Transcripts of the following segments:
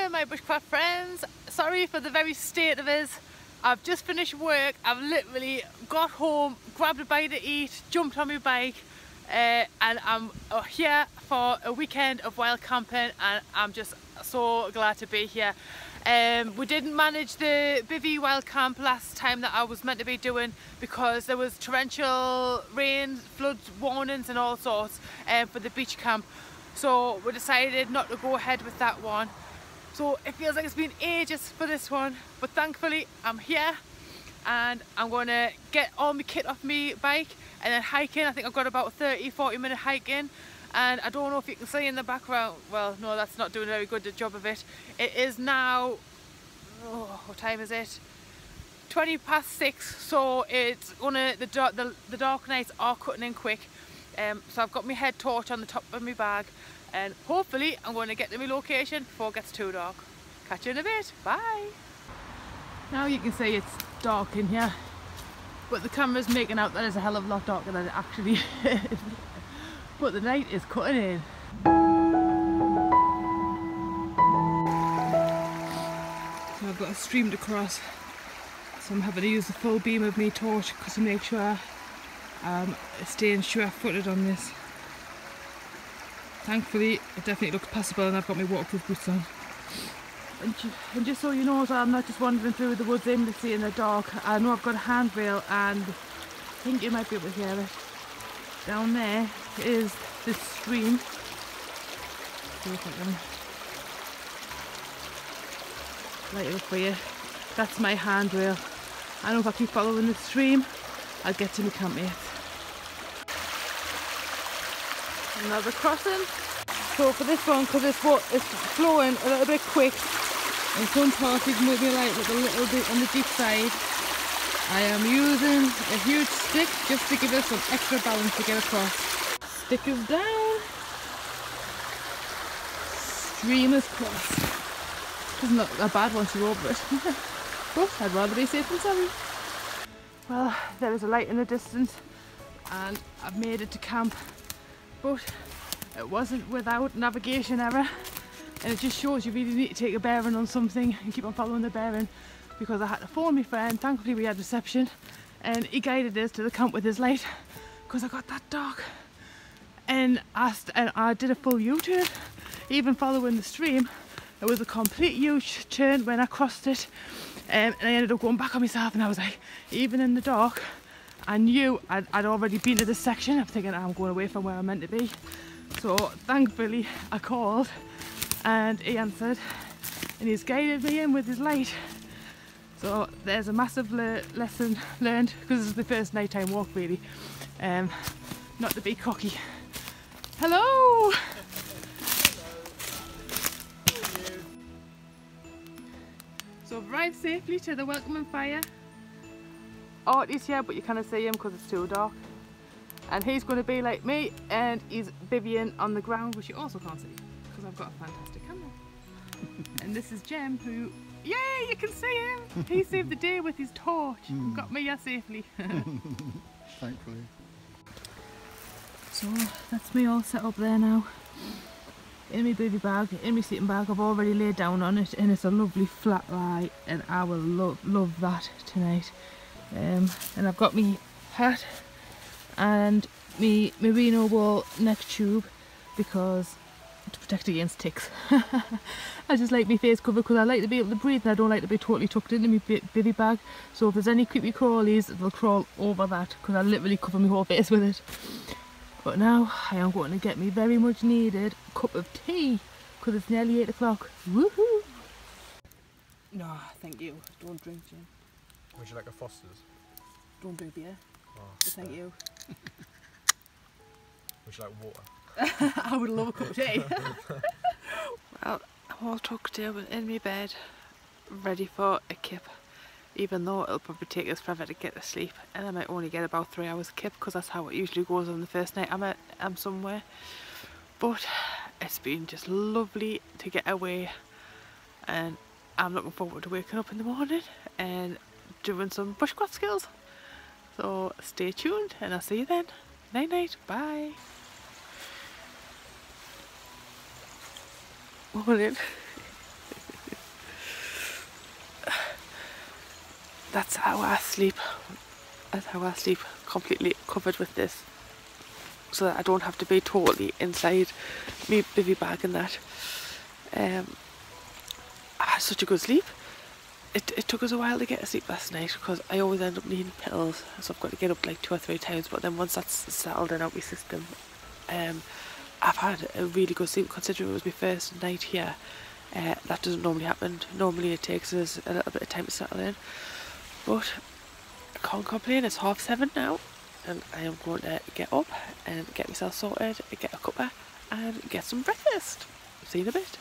morning, my bushcraft friends. Sorry for the very state of it. I've just finished work. I've literally got home, grabbed a bite to eat, jumped on my bike, and I'm here for a weekend of wild camping, and I'm just so glad to be here. We didn't manage the bivvy wild camp last time that I was meant to be doing because there was torrential rain, flood warnings and all sorts for the beach camp. So we decided not to go ahead with that one. So it feels like it's been ages for this one, but thankfully I'm here and I'm going to get all my kit off my bike and then hiking. I think I've got about a 30-40 minute hike in, and I don't know if you can see in the background, well no, that's not doing a very good job of it. It is now, oh, what time is it? 20 past 6, so it's gonna, the dark nights are cutting in quick. So I've got my head torch on the top of my bag, and hopefully I'm going to get to my location before it gets too dark. Catch you in a bit, bye! Now you can see it's dark in here, but the camera's making out that it's a hell of a lot darker than it actually is. But the night is cutting in. So I've got a stream to cross, so I'm having to use the full beam of my torch because to make sure staying sure-footed on this. Thankfully it definitely looks passable and I've got my waterproof boots on. And just so you know, so I'm not just wandering through the woods aimlessly in the dark. I know I've got a handrail, and I think you might be able to hear it. Down there is this stream. See if I can light it up for you. That's my handrail. I know if I keep following the stream, I'll get to my campmates. Another crossing. So for this one, because it's flowing a little bit quick, and some parts you can maybe like a little bit on the deep side, I am using a huge stick just to give us some extra balance to get across. Stick is down. Stream is crossed. It's not a bad once you're over it. But I'd rather be safe than sorry. Well, there is a light in the distance and I've made it to camp, but it wasn't without navigation error, and it just shows you really need to take a bearing on something and keep on following the bearing, because I had to phone my friend. Thankfully we had reception and he guided us to the camp with his light because I got that dark, and I did a full U-turn even following the stream. It was a complete U-turn when I crossed it, and I ended up going back on myself, and I was like, even in the dark I knew I'd already been to this section. I'm thinking I'm going away from where I'm meant to be. So thankfully I called and he answered, and he's guided me in with his light. So there's a massive lesson learned, because this is the first nighttime walk really, not to be cocky. Hello! So I've arrived safely to the welcoming fire. Artie's here, but you cannot see him because it's too dark. And he's going to be like me, and he's bivvying on the ground, which you also can't see because I've got a fantastic camera. And this is Jem, who, yay, you can see him! He saved the day with his torch and got me here safely. Thankfully. So that's me all set up there now. In my bivvy bag, in my sleeping bag, I've already laid down on it, and it's a lovely flat lie, and I will love that tonight. And I've got me hat and me merino wool neck tube because to protect against ticks. I just like my face covered because I like to be able to breathe, and I don't like to be totally tucked into my bivvy bag. So if there's any creepy crawlies, they'll crawl over that because I literally cover my whole face with it. But now I am going to get me very much needed cup of tea because it's nearly 8 o'clock. Woohoo! No, thank you. Don't drink, Jim. Would you like a Foster's? Don't drink beer. Oh, Thank you. Would you like water? I would love a cup of tea. Well, I'm all tucked in my bed, ready for a kip, even though it'll probably take us forever to get to sleep, and I might only get about 3 hours kip because that's how it usually goes on the first night I'm somewhere. But it's been just lovely to get away, and I'm looking forward to waking up in the morning and doing some bushcraft skills. So stay tuned and I'll see you then. Night night, bye. Morning. that's how I sleep. That's how I sleep, completely covered with this, so that I don't have to be totally inside me bivvy bag and that. I had such a good sleep. It took us a while to get to sleep last night because I always end up needing pills, so I've got to get up like 2 or 3 times, but then once that's settled in out my system, I've had a really good sleep considering it was my first night here. That doesn't normally happen. Normally it takes us a little bit of time to settle in, but I can't complain. It's 7:30 now and I am going to get up and get myself sorted, get a cuppa and get some breakfast. See you in a bit.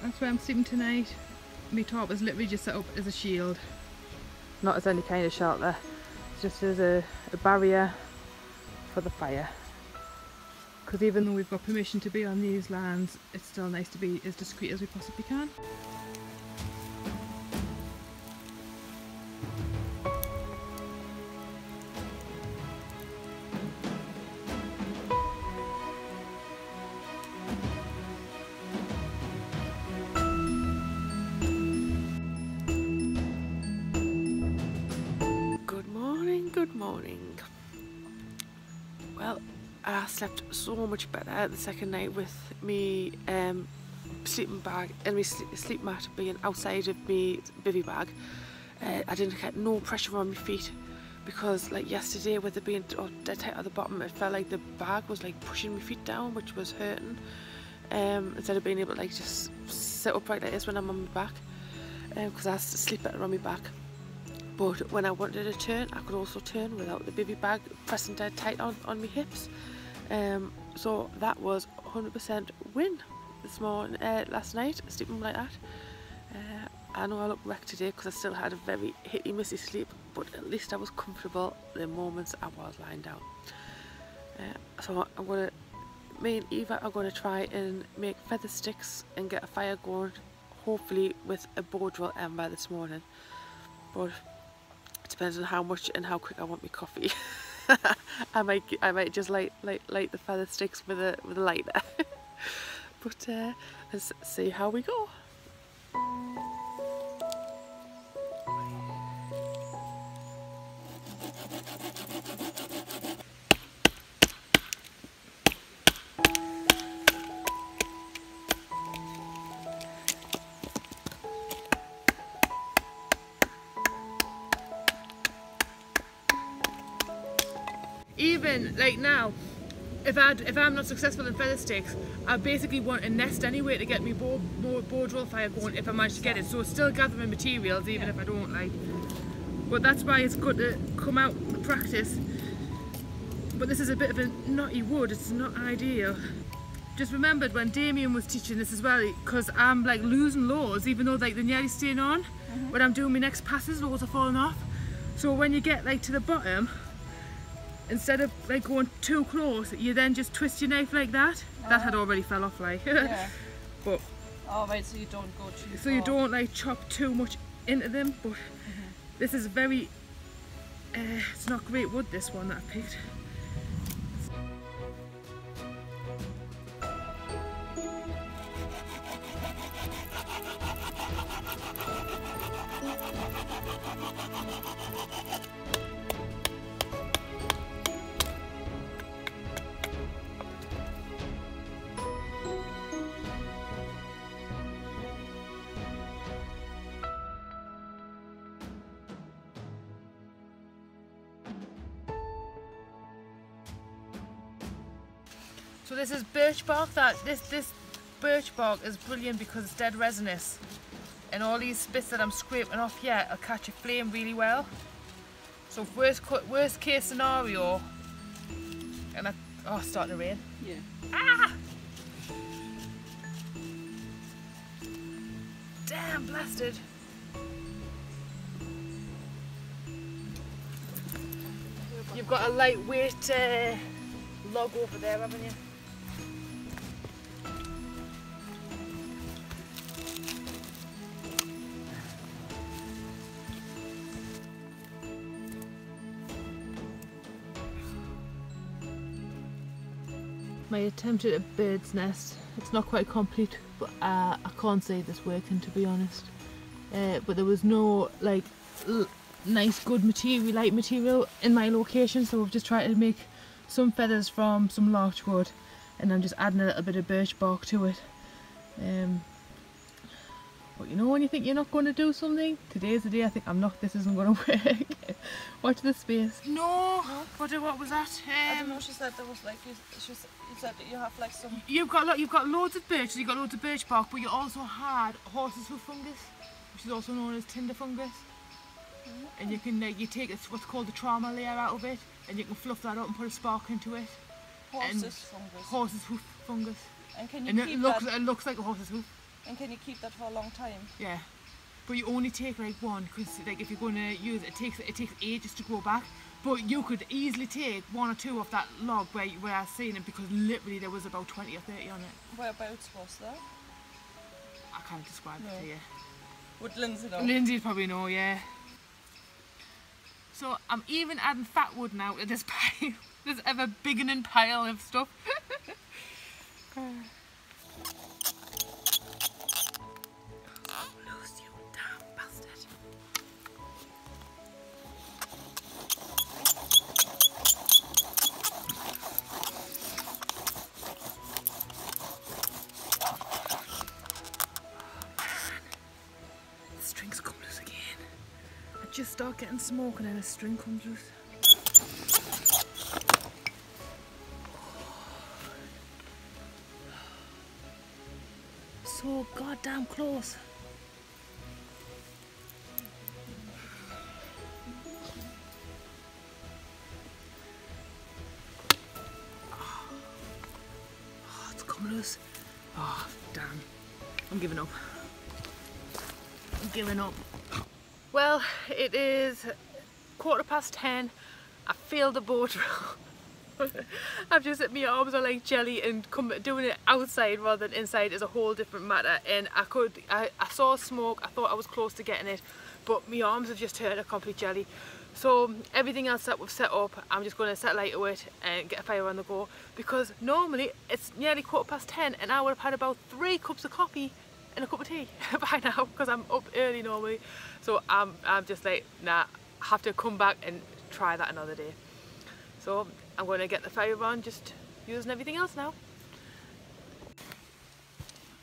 That's where I'm sleeping tonight. My top is literally just set up as a shield, not as any kind of shelter, it's just as a barrier for the fire. Because even though we've got permission to be on these lands, it's still nice to be as discreet as we possibly can. Good morning. Well, I slept so much better the second night with me sleeping bag and my sleep mat being outside of me bivvy bag. I didn't get no pressure on my feet because like yesterday with it being dead tight at the bottom, it felt like the bag was like pushing my feet down, which was hurting, instead of being able to like just sit upright like this when I'm on my back, because I have to sleep better on my back. But when I wanted to turn, I could also turn without the bivvy bag pressing dead tight on my hips. So that was 100% win this morning, last night, sleeping like that. I know I look wrecked today because I still had a very hitty missy sleep, but at least I was comfortable the moments I was lying down. So I'm going to me and Eva are going to try and make feather sticks and get a fire going, hopefully with a bow drill ember this morning. But it depends on how much and how quick I want my coffee. I might just light the feather sticks with a lighter. But let's see how we go. Even like now, if I'm not successful in feather sticks, I basically want a nest anyway to get me bow drill fire going if I manage to get it. So it's still gathering materials even if I don't like. But that's why it's good to come out and practice. But this is a bit of a knotty wood, it's not ideal. Just remembered when Damien was teaching this as well, because I'm like losing loads even though like they're nearly staying on. When I'm doing my next passes, loads are falling off. So when you get like to the bottom, instead of like going too close, you then just twist your knife like that. That had already fell off like. Yeah. But right, so you don't go too far. So you don't like chop too much into them. But this is very, it's not great wood, this one that I picked. So this is birch bark. This birch bark is brilliant because it's dead resinous, and all these bits that I'm scraping off here will catch a flame really well. So worst case scenario, and it's starting to rain. Yeah. Ah! Damn, blasted. You've got a lightweight log over there, haven't you? My attempt at a bird's nest. It's not quite complete, but I can't say this working, to be honest. But there was no like nice good material, light material in my location, so I've just tried to make some feathers from some larch wood, and I'm just adding a little bit of birch bark to it. But you know when you think you're not going to do something? Today's the day I think this isn't going to work. Watch this space. No. What was that? I don't know. She said there was like you said that you have like some. You've got loads of birch. You've got loads of birch bark, but you also had horse's hoof fungus, which is also known as tinder fungus. And you can you take what's called the trauma layer out of it, and you can fluff that up and put a spark into it. Horse's fungus. Horse's hoof fungus. And can you keep that? It looks like a horse's hoof. And can you keep that for a long time? Yeah, but you only take like one, because like if you're going to use it, it takes ages to grow back. But you could easily take one or two off that log where I seen it, because literally there was about 20 or 30 on it. Whereabouts was that? I can't describe it to you. Would Lindsay know? Lindsay'd probably know, yeah. So I'm even adding fat wood now to this pile, this ever biggening pile of stuff. Loose, you damn bastard. The strings come loose again. I just start getting smoke and then a string comes loose. So goddamn close. Oh, it's come loose. Oh, damn. I'm giving up. I'm giving up. Well, it is 10:15. I failed the bow drill. I've just my arms are like jelly, and doing it outside rather than inside is a whole different matter. And I saw smoke, I thought I was close to getting it, but my arms have just turned a complete jelly. So everything else that we've set up, I'm just going to set light to it and get a fire on the go, because normally it's nearly 10:15 and I would have had about 3 cups of coffee and a cup of tea by now, because I'm up early normally. So I'm just like, nah, I have to come back and try that another day. So I'm going to get the fire on, just using everything else now.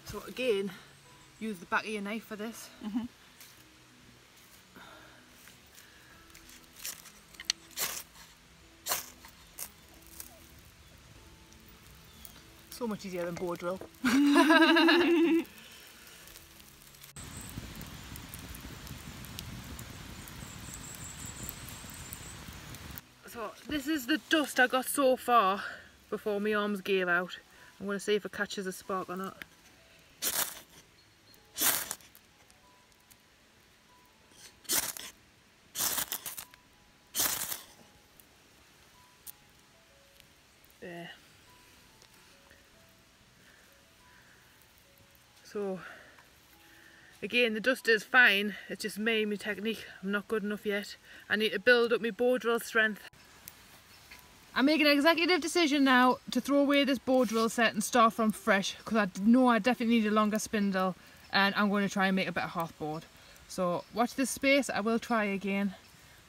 So again, use the back of your knife for this. So much easier than bow drill. So this is the dust I got so far before my arms gave out. I'm going to see if it catches a spark or not. There. So again, the dust is fine, it's just me, my technique, I'm not good enough yet. I need to build up my bow drill strength. I'm making an executive decision now to throw away this bow drill set and start from fresh, because I know I definitely need a longer spindle, and I'm going to try and make a better hearth board. So watch this space, I will try again.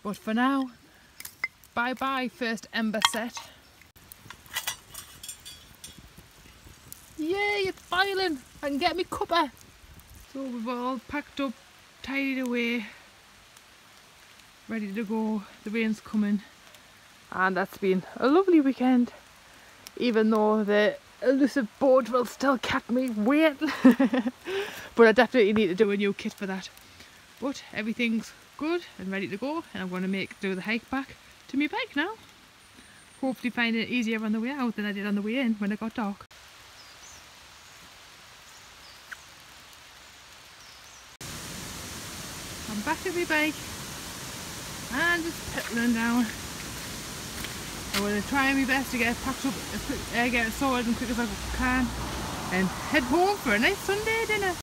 But for now, bye bye first ember set. Yay, it's boiling! I can get me cuppa! So we've all packed up, tidied away, ready to go. The rain's coming, and that's been a lovely weekend, even though the elusive bow drill still kept me waiting. But I definitely need to do a new kit for that. But everything's good and ready to go, and I'm going to do the hike back to my bike now. Hopefully find it easier on the way out than I did on the way in when it got dark. I'm back at my bike and just pedaling down. I'm going to try my best to get it packed up, get it sorted as quick as I can, and head home for a nice Sunday dinner.